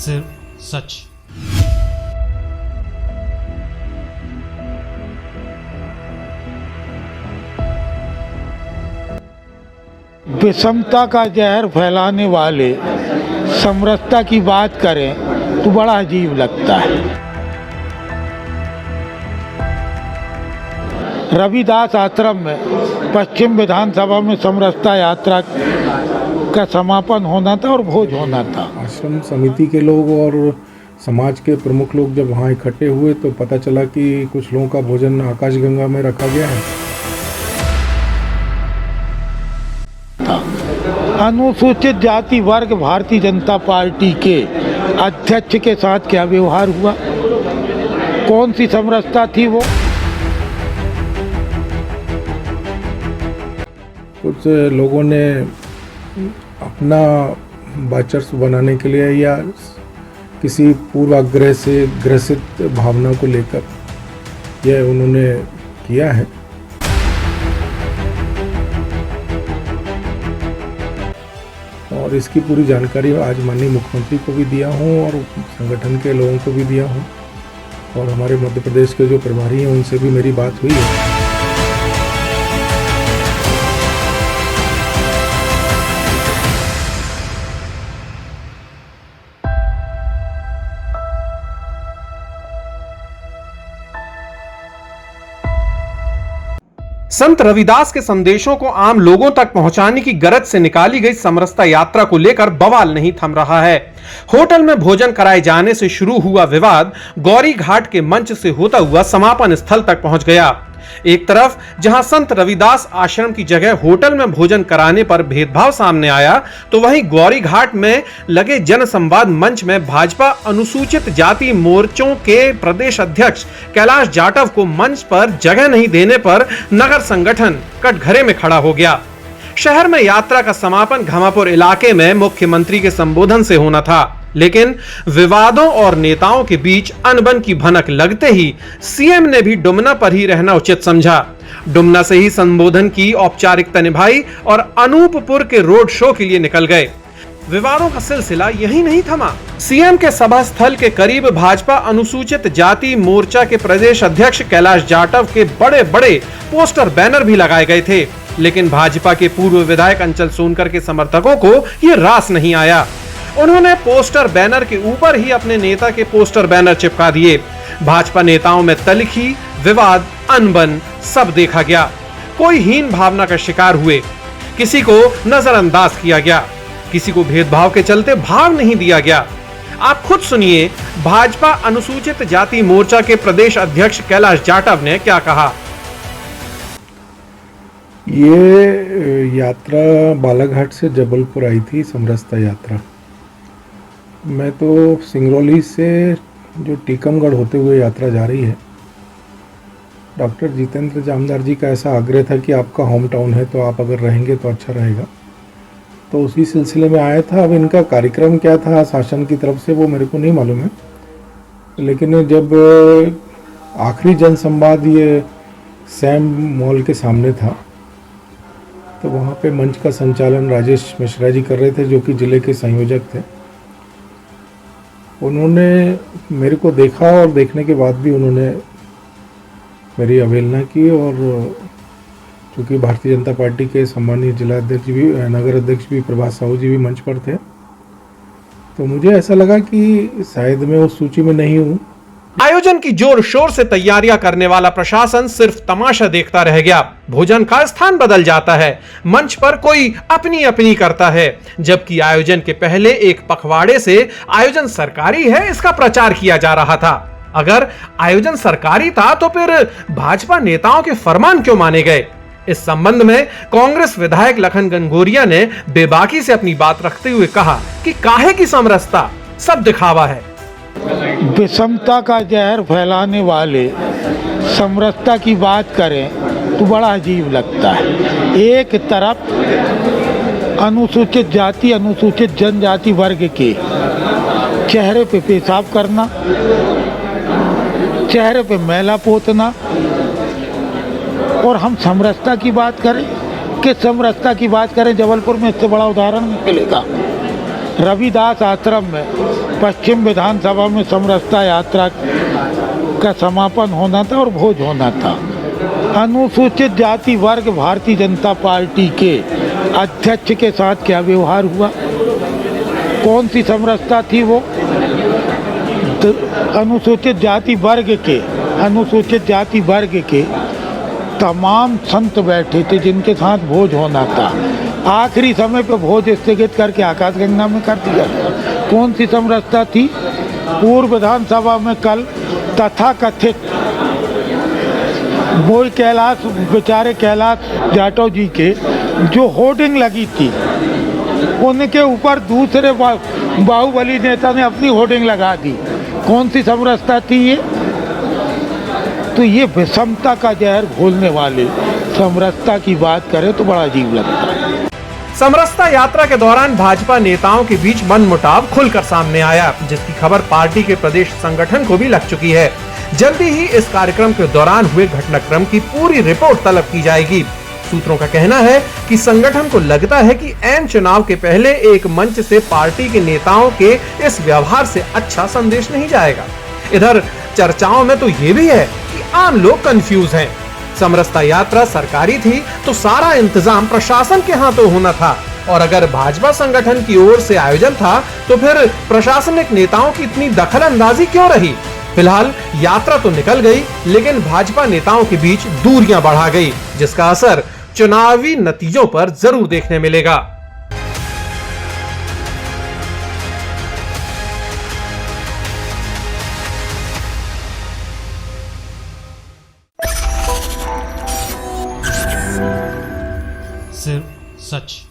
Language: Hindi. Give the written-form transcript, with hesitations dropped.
सिर्फ सच। विषमता का जहर फैलाने वाले समरसता की बात करें तो बड़ा अजीब लगता है। रविदास आश्रम में पश्चिम विधानसभा में समरसता यात्रा का समापन होना था और भोज होना था। आश्रम समिति के लोग और समाज के प्रमुख लोग जब वहाँ इकट्ठे हुए तो पता चला कि कुछ लोगों का भोजन आकाशगंगा में रखा गया है। अनुसूचित जाति वर्ग भारतीय जनता पार्टी के अध्यक्ष के साथ क्या व्यवहार हुआ, कौन सी समरसता थी वो? कुछ लोगों ने अपना वर्चस्व बनाने के लिए या किसी पूर्वाग्रह से ग्रसित भावना को लेकर यह उन्होंने किया है। और इसकी पूरी जानकारी आज माननीय मुख्यमंत्री को भी दिया हूँ और संगठन के लोगों को भी दिया हूँ और हमारे मध्य प्रदेश के जो प्रभारी हैं उनसे भी मेरी बात हुई है। संत रविदास के संदेशों को आम लोगों तक पहुंचाने की गरज से निकाली गई समरसता यात्रा को लेकर बवाल नहीं थम रहा है। होटल में भोजन कराए जाने से शुरू हुआ विवाद गौरी घाट के मंच से होता हुआ समापन स्थल तक पहुंच गया। एक तरफ जहां संत रविदास आश्रम की जगह होटल में भोजन कराने पर भेदभाव सामने आया, तो वहीं गौरी घाट में लगे जन संवाद मंच में भाजपा अनुसूचित जाति मोर्चों के प्रदेश अध्यक्ष कैलाश जाटव को मंच पर जगह नहीं देने पर नगर संगठन कटघरे में खड़ा हो गया। शहर में यात्रा का समापन घमापुर इलाके में मुख्यमंत्री के संबोधन से होना था, लेकिन विवादों और नेताओं के बीच अनबन की भनक लगते ही सीएम ने भी डुमना पर ही रहना उचित समझा। डुमना से ही संबोधन की औपचारिकता निभाई और अनूपपुर के रोड शो के लिए निकल गए। विवादों का सिलसिला यही नहीं थमा। सीएम के सभा स्थल के करीब भाजपा अनुसूचित जाति मोर्चा के प्रदेश अध्यक्ष कैलाश जाटव के बड़े बड़े पोस्टर बैनर भी लगाए गए थे, लेकिन भाजपा के पूर्व विधायक अंचल सोनकर के समर्थकों को यह रास नहीं आया। उन्होंने पोस्टर बैनर के ऊपर ही अपने नेता के पोस्टर बैनर चिपका दिए। भाजपा नेताओं में तलखी, विवाद, अनबन सब देखा गया। कोई हीन भावना का शिकार हुए, किसी को नजरअंदाज किया गया, किसी को भेदभाव के चलते भाव नहीं दिया गया। आप खुद सुनिए भाजपा अनुसूचित जाति मोर्चा के प्रदेश अध्यक्ष कैलाश जाटव ने क्या कहा। ये यात्रा बालाघाट से जबलपुर आई थी, समरसता यात्रा। मैं तो सिंगरौली से जो टीकमगढ़ होते हुए यात्रा जा रही है, डॉक्टर जितेंद्र जामदार जी का ऐसा आग्रह था कि आपका होम टाउन है तो आप अगर रहेंगे तो अच्छा रहेगा, तो उसी सिलसिले में आया था। अब इनका कार्यक्रम क्या था शासन की तरफ से वो मेरे को नहीं मालूम है, लेकिन जब आखिरी जनसंवाद ये सैम मॉल के सामने था तो वहाँ पे मंच का संचालन राजेश मिश्रा जी कर रहे थे, जो कि ज़िले के संयोजक थे। उन्होंने मेरे को देखा और देखने के बाद भी उन्होंने मेरी अवहेलना की, और चूँकि भारतीय जनता पार्टी के सम्मानीय जिला अध्यक्ष भी, नगर अध्यक्ष भी प्रभात साहू जी भी मंच पर थे, तो मुझे ऐसा लगा कि शायद मैं उस सूची में नहीं हूँ। आयोजन की जोर शोर से तैयारियां करने वाला प्रशासन सिर्फ तमाशा देखता रह गया। भोजन का स्थान बदल जाता है, मंच पर कोई अपनी अपनी करता है, जबकि आयोजन के पहले एक पखवाड़े से आयोजन सरकारी है इसका प्रचार किया जा रहा था। अगर आयोजन सरकारी था तो फिर भाजपा नेताओं के फरमान क्यों माने गए? इस संबंध में कांग्रेस विधायक लखन गंगोरिया ने बेबाकी से अपनी बात रखते हुए कहा कि काहे की समरसता, सब दिखावा है। विषमता का जहर फैलाने वाले समरसता की बात करें तो बड़ा अजीब लगता है। एक तरफ अनुसूचित जाति अनुसूचित जनजाति वर्ग के चेहरे पे पेशाब करना, चेहरे पे मैला पोतना, और हम समरसता की बात करें कि समरसता की बात करें जबलपुर में इससे बड़ा उदाहरण मिलेगा। रविदास आश्रम में पश्चिम विधानसभा में समरसता यात्रा का समापन होना था और भोज होना था। अनुसूचित जाति वर्ग भारतीय जनता पार्टी के अध्यक्ष के साथ क्या व्यवहार हुआ, कौन सी समरसता थी वो? तो अनुसूचित जाति वर्ग के तमाम संत बैठे थे जिनके साथ भोज होना था। आखिरी समय पर भोज स्थगित करके आकाशगंगा में कर दिया। कौन सी समरसता थी? पूर्व विधानसभा में कल तथाकथित वो बेचारे कैलाश जाटव जी के जो होर्डिंग लगी थी उनके ऊपर दूसरे बाहुबली नेता ने अपनी होर्डिंग लगा दी। कौन सी समरसता थी ये? तो ये विषमता का जहर घोलने वाले समरसता की बात करें तो बड़ा अजीब लगता है। समरसता यात्रा के दौरान भाजपा नेताओं के बीच मनमुटाव खुलकर सामने आया, जिसकी खबर पार्टी के प्रदेश संगठन को भी लग चुकी है। जल्दी ही इस कार्यक्रम के दौरान हुए घटनाक्रम की पूरी रिपोर्ट तलब की जाएगी। सूत्रों का कहना है कि संगठन को लगता है कि ऐन चुनाव के पहले एक मंच से पार्टी के नेताओं के इस व्यवहार से अच्छा संदेश नहीं जाएगा। इधर चर्चाओं में तो ये भी है कि आम लोग कंफ्यूज हैं। समरसता यात्रा सरकारी थी तो सारा इंतजाम प्रशासन के हाथों होना था, और अगर भाजपा संगठन की ओर से आयोजन था तो फिर प्रशासनिक नेताओं की इतनी दखलंदाजी क्यों रही? फिलहाल यात्रा तो निकल गई, लेकिन भाजपा नेताओं के बीच दूरियां बढ़ा गई, जिसका असर चुनावी नतीजों पर जरूर देखने मिलेगा। सिर्फ सच।